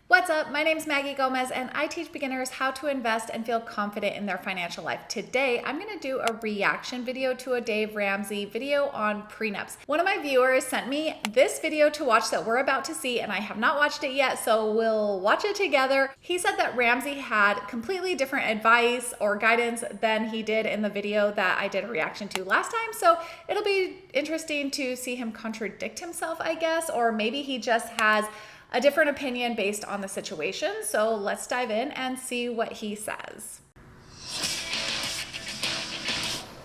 What's up? My name's Maggie Gomez and I teach beginners how to invest and feel confident in their financial life. Today, I'm going to do a reaction video to a Dave Ramsey video on prenups. One of my viewers sent me this video to watch that we're about to see and I have not watched it yet, so we'll watch it together. He said that Ramsey had completely different advice or guidance than he did in the video that I did a reaction to last time, so it'll be interesting to see him contradict himself, I guess, or maybe he just has a different opinion based on the situation. So let's dive in and see what he says.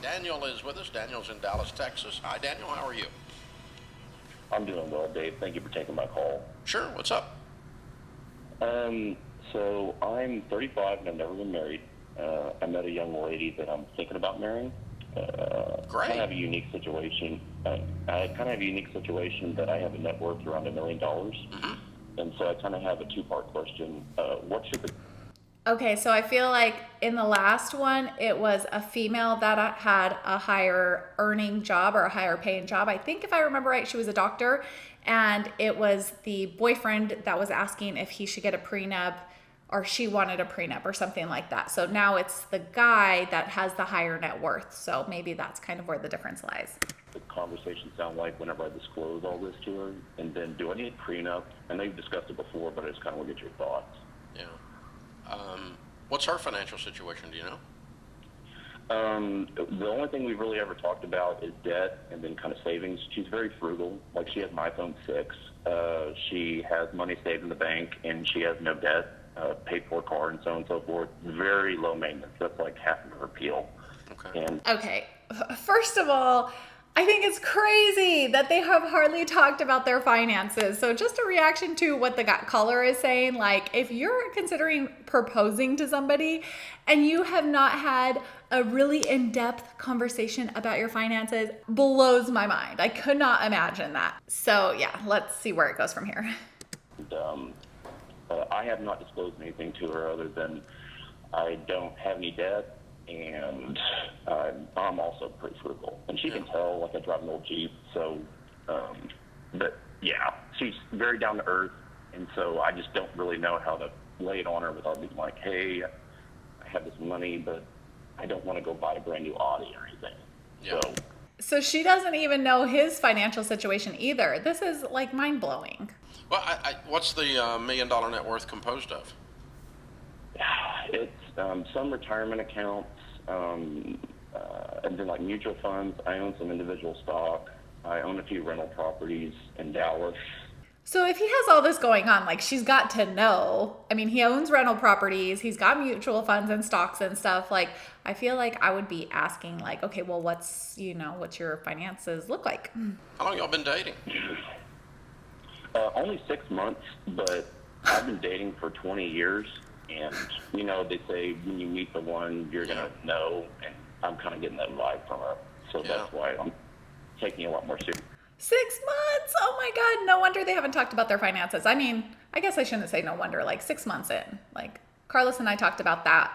Daniel is with us. Daniel's in Dallas, Texas. Hi, Daniel. How are you? I'm doing well, Dave. Thank you for taking my call. Sure. What's up? So I'm 35 and I've never been married. I met a young lady that I'm thinking about marrying. Great. I have a unique situation. I kind of have a unique situation that I have a net worth around $1 million. Mm-hmm. And so I kind of have a two-part question. What should the... Okay, so I feel like in the last one, it was a female that had a higher earning job or a higher paying job. I think if I remember right, she was a doctor, and it was the boyfriend that was asking if he should get a prenup or she wanted a prenup or something like that. So now it's the guy that has the higher net worth. So maybe that's kind of where the difference lies. The conversation sound like whenever I disclose all this to her? And then do I need a prenup? I know you've discussed it before, but I just kind of want to get your thoughts. Yeah. What's her financial situation? Do you know? The only thing we've really ever talked about is debt and then kind of savings. She's very frugal. Like, she has an iPhone 6. She has money saved in the bank, and she has no debt, paid for car, and so on and so forth. Very low maintenance. That's like half of her appeal. Okay. Okay. First of all, I think it's crazy that they have hardly talked about their finances. So just a reaction to what the caller is saying, like if you're considering proposing to somebody and you have not had a really in-depth conversation about your finances, blows my mind. I could not imagine that. So yeah, let's see where it goes from here. I have not disclosed anything to her other than I don't have any debt. And I'm also pretty frugal, and she can tell. Like, I drive an old Jeep, so but yeah, she's very down to earth, and so I just don't really know how to lay it on her without being like, hey, I have this money, but I don't want to go buy a brand new Audi or anything. Yeah. So she doesn't even know his financial situation either. This is like mind blowing. Well, what's the $1 million net worth composed of? It's some retirement accounts, and then like mutual funds. I own some individual stock. I own a few rental properties in Dallas. So if he has all this going on, like, she's got to know. I mean, he owns rental properties. He's got mutual funds and stocks and stuff. Like, I feel like I would be asking, like, okay, well, what's your finances look like? How long y'all been dating? Only 6 months, but I've been dating for 20 years. And, they say when you meet the one, you're going to know, and I'm kind of getting that vibe from her. So that's why I'm taking it a lot more serious. 6 months? Oh my God. No wonder they haven't talked about their finances. I mean, I guess I shouldn't say no wonder, like 6 months in. Like, Carlos and I talked about that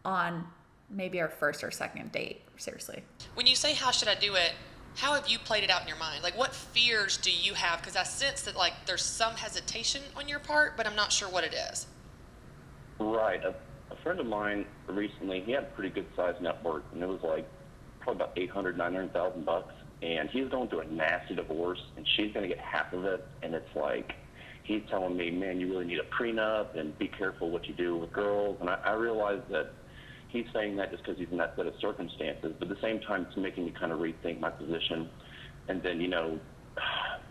on maybe our first or second date. Seriously. When you say, how should I do it? How have you played it out in your mind? Like, what fears do you have? Because I sense that, like, there's some hesitation on your part, but I'm not sure what it is. Right. A friend of mine recently, he had a pretty good sized net worth, and it was like probably about $800,000-900,000 and he's going through a nasty divorce, and she's going to get half of it. And it's like, he's telling me, man, you really need a prenup, and be careful what you do with girls. And I realized that he's saying that just because he's in that set of circumstances, but at the same time, it's making me kind of rethink my position. And then,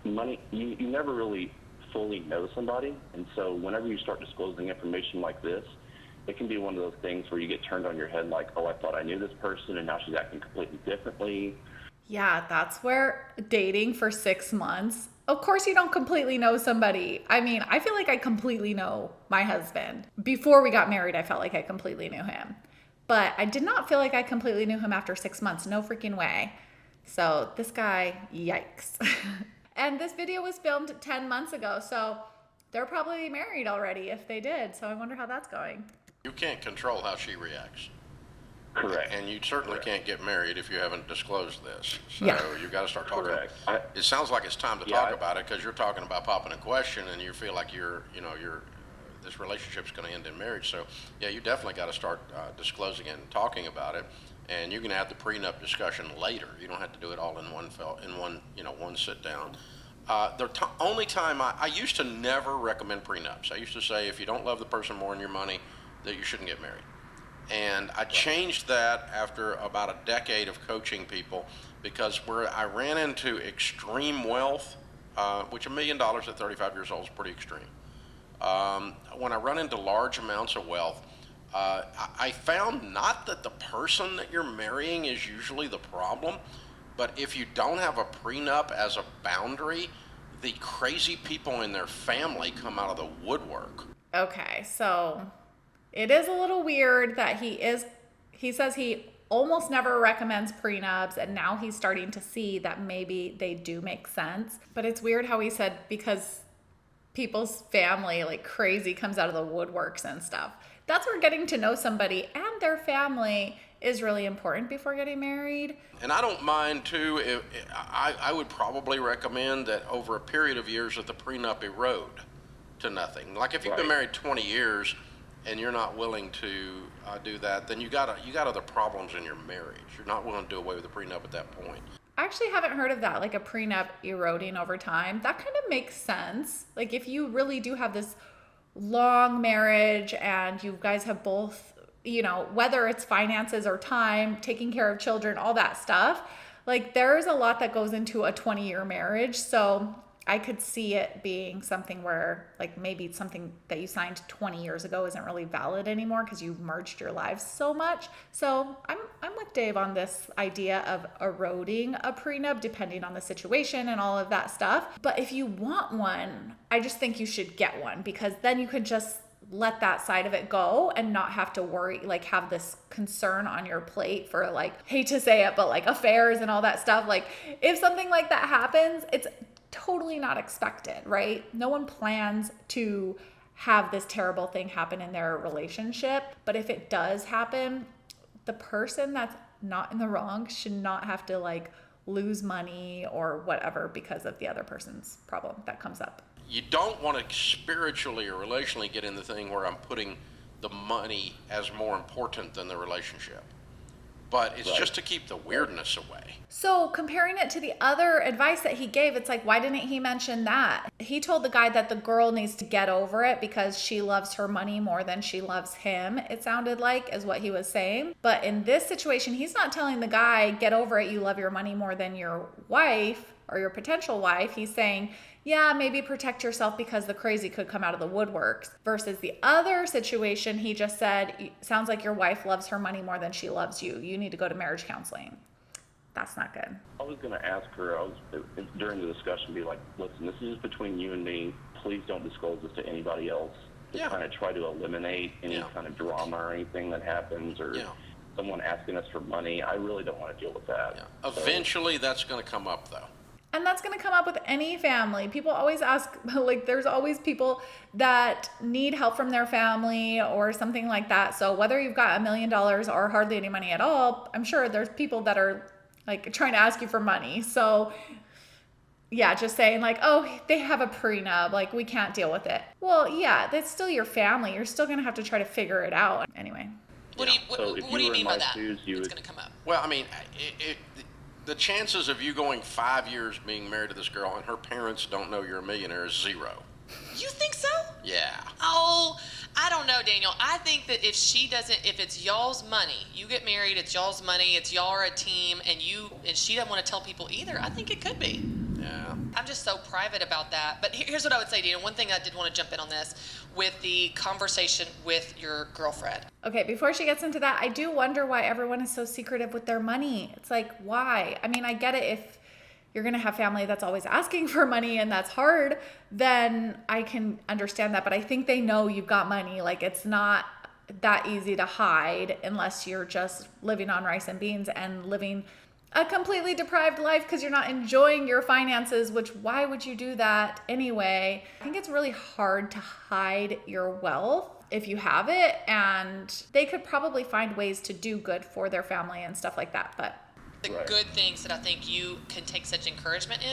money, you never really fully know somebody, and so whenever you start disclosing information like this, it can be one of those things where you get turned on your head, like, oh, I thought I knew this person, and now she's acting completely differently. Yeah, that's where dating for 6 months, of course you don't completely know somebody. I mean, I feel like I completely know my husband. Before we got married, I felt like I completely knew him, but I did not feel like I completely knew him after 6 months. No freaking way. So this guy, yikes. And this video was filmed 10 months ago, so they're probably married already if they did. So I wonder how that's going. You can't control how she reacts. Correct. And you certainly can't get married if you haven't disclosed this. So you've got to start talking. Correct. It sounds like it's time to talk about it, because you're talking about popping a question, and you feel like you're this relationship's going to end in marriage. So yeah, you definitely got to start disclosing it and talking about it. And you can have the prenup discussion later. You don't have to do it all in one sit down. Only time I used to never recommend prenups. I used to say if you don't love the person more than your money, that you shouldn't get married. And I changed that after about a decade of coaching people, because where I ran into extreme wealth, which $1 million at 35 years old is pretty extreme. When I run into large amounts of wealth, I found not that the person that you're marrying is usually the problem, but if you don't have a prenup as a boundary, the crazy people in their family come out of the woodwork. Okay, so it is a little weird that he says he almost never recommends prenups, and now he's starting to see that maybe they do make sense. But it's weird how he said because people's family, like crazy, comes out of the woodworks and stuff. That's where getting to know somebody and their family is really important before getting married. And I don't mind too, I would probably recommend that over a period of years that the prenup erode to nothing. Like if you've been married 20 years and you're not willing to do that, then you got other problems in your marriage. You're not willing to do away with the prenup at that point. I actually haven't heard of that, like a prenup eroding over time. That kind of makes sense. Like if you really do have this long marriage and you guys have both, whether it's finances or time, taking care of children, all that stuff, like there's a lot that goes into a 20-year marriage. So I could see it being something where like maybe something that you signed 20 years ago isn't really valid anymore because you've merged your lives so much. So I'm with Dave on this idea of eroding a prenup depending on the situation and all of that stuff. But if you want one, I just think you should get one, because then you could just let that side of it go and not have to worry, like have this concern on your plate for, like, hate to say it, but like affairs and all that stuff. Like if something like that happens, it's totally not expected, right? No one plans to have this terrible thing happen in their relationship. But if it does happen, the person that's not in the wrong should not have to like lose money or whatever because of the other person's problem that comes up. You don't want to spiritually or relationally get in the thing where I'm putting the money as more important than the relationship. But it's just to keep the weirdness away. So comparing it to the other advice that he gave, it's like, why didn't he mention that? He told the guy that the girl needs to get over it because she loves her money more than she loves him, it sounded like, is what he was saying. But in this situation, he's not telling the guy, get over it, you love your money more than your wife or your potential wife. He's saying, yeah, maybe protect yourself because the crazy could come out of the woodworks. Versus the other situation, he just said, sounds like your wife loves her money more than she loves you. You need to go to marriage counseling. That's not good. I was going to ask her, during the discussion, be like, listen, this is between you and me. Please don't disclose this to anybody else. Just kind of try to eliminate any kind of drama or anything that happens, or someone asking us for money. I really don't want to deal with that. Yeah. Eventually, that's going to come up, though. And that's going to come up with any family. People always ask, like, there's always people that need help from their family or something like that. So whether you've got $1 million or hardly any money at all, I'm sure there's people that are like trying to ask you for money. So yeah, just saying like, oh, they have a prenup, like we can't deal with it. Well, yeah, that's still your family. You're still going to have to try to figure it out. Anyway. What do you mean by that? It's going to come up. Well, I mean, the chances of you going 5 years being married to this girl and her parents don't know you're a millionaire is 0. You think so? Yeah. Oh, I don't know, Daniel. I think that if it's y'all's money, you get married, it's y'all's money, it's y'all are a team, and she doesn't want to tell people either, I think it could be. Yeah. I'm just so private about that. But here's what I would say, Daniel. One thing I did want to jump in on this with the conversation with your girlfriend. Okay, before she gets into that, I do wonder why everyone is so secretive with their money. It's like, why? I mean, I get it if you're going to have family that's always asking for money and that's hard, then I can understand that. But I think they know you've got money. Like, it's not that easy to hide unless you're just living on rice and beans and living a completely deprived life because you're not enjoying your finances, which why would you do that anyway? I think it's really hard to hide your wealth if you have it, and they could probably find ways to do good for their family and stuff like that. But the good things that I think you can take such encouragement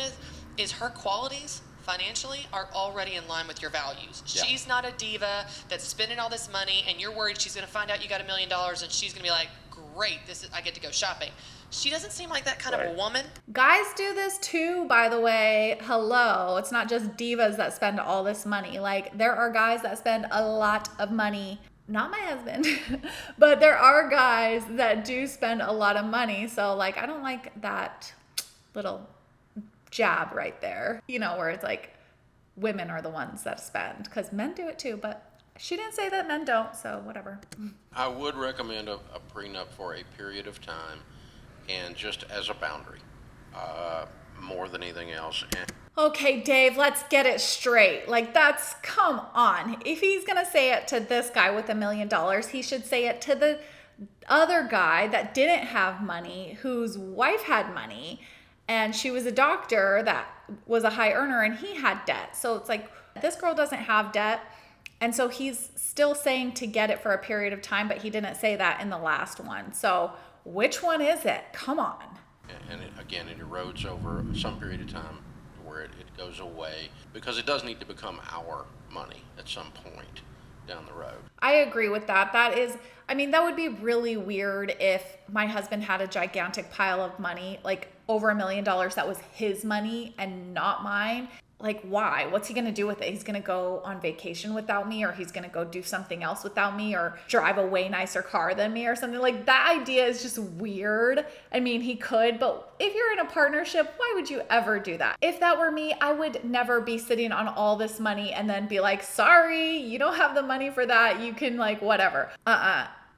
is her qualities financially are already in line with your values. Yeah. She's not a diva that's spending all this money and you're worried she's going to find out you got $1 million and she's going to be like, great, I get to go shopping. She doesn't seem like that kind of a woman. Guys do this too, by the way. Hello. It's not just divas that spend all this money. Like, there are guys that spend a lot of money. Not my husband, but there are guys that do spend a lot of money. So, like, I don't like that little jab right there, you know, where it's like women are the ones that spend, because men do it too, but she didn't say that men don't, so whatever. I would recommend a prenup for a period of time and just as a boundary, more than anything else. Okay, Dave, let's get it straight. Like, come on. If he's going to say it to this guy with $1 million, he should say it to the other guy that didn't have money, whose wife had money, and she was a doctor that was a high earner and he had debt. So it's like, this girl doesn't have debt. And so he's still saying to get it for a period of time, but he didn't say that in the last one. So which one is it? Come on. And again, it erodes over some period of time where it goes away, because it does need to become our money at some point down the road. I agree with that. That would be really weird if my husband had a gigantic pile of money, like over $1 million that was his money and not mine. Like, why? What's he going to do with it? He's going to go on vacation without me, or he's going to go do something else without me, or drive a way nicer car than me or something. Like, that idea is just weird. I mean, he could, but if you're in a partnership, why would you ever do that? If that were me, I would never be sitting on all this money and then be like, sorry, you don't have the money for that. You can, like, whatever.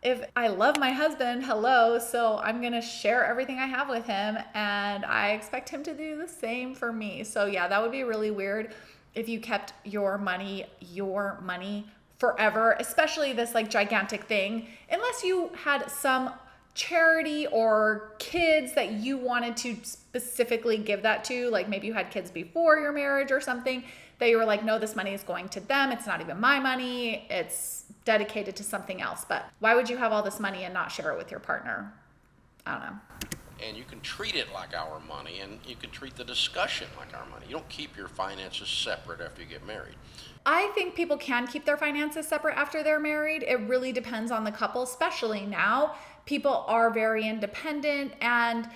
If I love my husband, so I'm going to share everything I have with him, and I expect him to do the same for me. So yeah, that would be really weird if you kept your money forever, especially this like gigantic thing, unless you had some charity or kids that you wanted to specifically give that to. Like, maybe you had kids before your marriage or something that you were like, no, this money is going to them. It's not even my money. It's dedicated to something else. But why would you have all this money and not share it with your partner? I don't know. And you can treat it like our money, and you can treat the discussion like our money. You don't keep your finances separate after you get married. I think people can keep their finances separate after they're married. It really depends on the couple, especially now. People are very independent and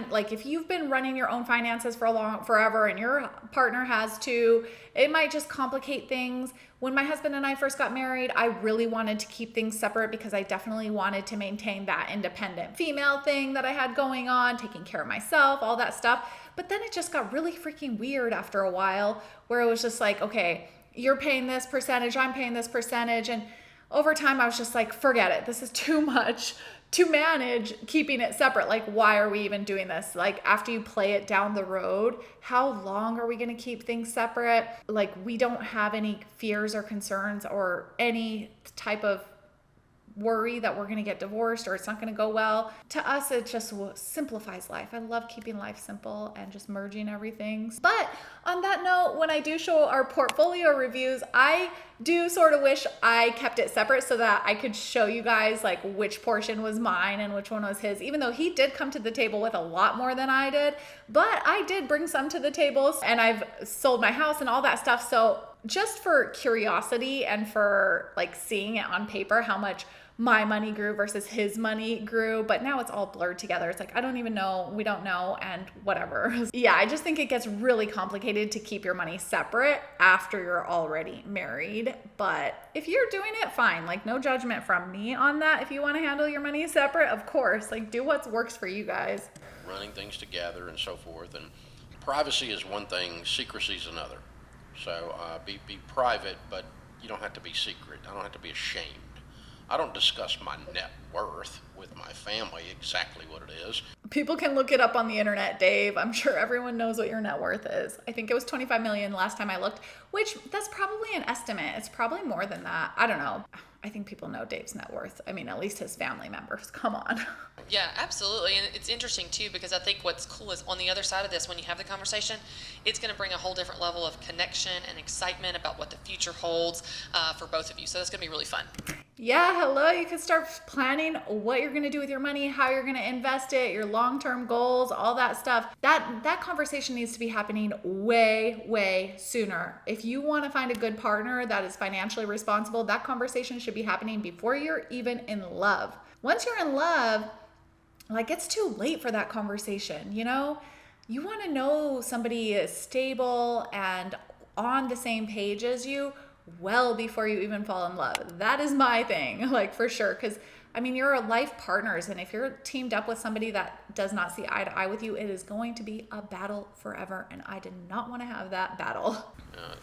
like, if you've been running your own finances for forever and your partner has too, it might just complicate things. When my husband and I first got married, I really wanted to keep things separate because I definitely wanted to maintain that independent female thing that I had going on, taking care of myself, all that stuff. But then it just got really freaking weird after a while, where it was just like, okay, you're paying this percentage, I'm paying this percentage. And over time, I was just like, forget it. This is too much to manage keeping it separate. Like, why are we even doing this? Like, after you play it down the road, how long are we going to keep things separate? Like, we don't have any fears or concerns or any type of worry that we're going to get divorced or it's not going to go well. To us, it just simplifies life. I love keeping life simple and just merging everything. But on that note, when I do show our portfolio reviews, I do sort of wish I kept it separate so that I could show you guys like which portion was mine and which one was his, even though he did come to the table with a lot more than I did. But I did bring some to the table, and I've sold my house and all that stuff. So just for curiosity and for like seeing it on paper, how much my money grew versus his money grew, but now it's all blurred together. It's like, I don't even know, we don't know, and whatever. Yeah, I just think it gets really complicated to keep your money separate after you're already married. But if you're doing it, fine. Like, no judgment from me on that. If you want to handle your money separate, of course, like, do what works for you guys. Running things together and so forth. And privacy is one thing, secrecy is another. So be private, but you don't have to be secret. I don't have to be ashamed. I don't discuss my net worth with my family, exactly what it is. People can look it up on the internet, Dave. I'm sure everyone knows what your net worth is. I think it was 25 million last time I looked, which that's probably an estimate. It's probably more than that. I don't know. I think people know Dave's net worth. I mean, at least his family members. Come on. Yeah, absolutely. And it's interesting too, because I think what's cool is on the other side of this, when you have the conversation, it's going to bring a whole different level of connection and excitement about what the future holds for both of you. So that's going to be really fun. Yeah, hello. You can start planning what you're going to do with your money, how you're going to invest it, your long-term goals, all that stuff. That conversation needs to be happening way sooner. If you want to find a good partner that is financially responsible, that conversation should be happening before you're even in love. Once you're in love, like, it's too late for that conversation, you know? You want to know somebody is stable and on the same page as you well before you even fall in love. That is my thing, like, for sure. Because I mean, you're life partners, and if you're teamed up with somebody that does not see eye to eye with you, it is going to be a battle forever, and I did not want to have that battle.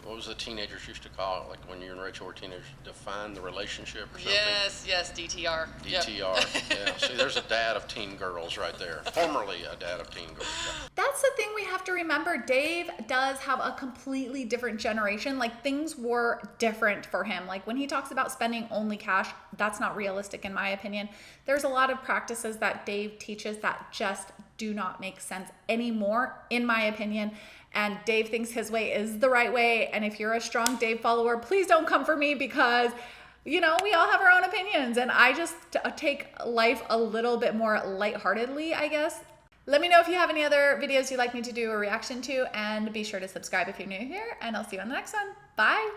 What was the teenagers used to call it, like when you and Rachel were teenagers, define the relationship or something? Yes, DTR. DTR, yeah. See, there's a dad of teen girls right there. Formerly a dad of teen girls. That's the thing we have to remember. Dave does have a completely different generation. Like, things were different for him. Like, when he talks about spending only cash, that's not realistic in my opinion. There's a lot of practices that Dave teaches that just do not make sense anymore, in my opinion. And Dave thinks his way is the right way. And if you're a strong Dave follower, please don't come for me, because, you know, we all have our own opinions. And I just take life a little bit more lightheartedly, I guess. Let me know if you have any other videos you'd like me to do a reaction to, and be sure to subscribe if you're new here, and I'll see you on the next one. Bye.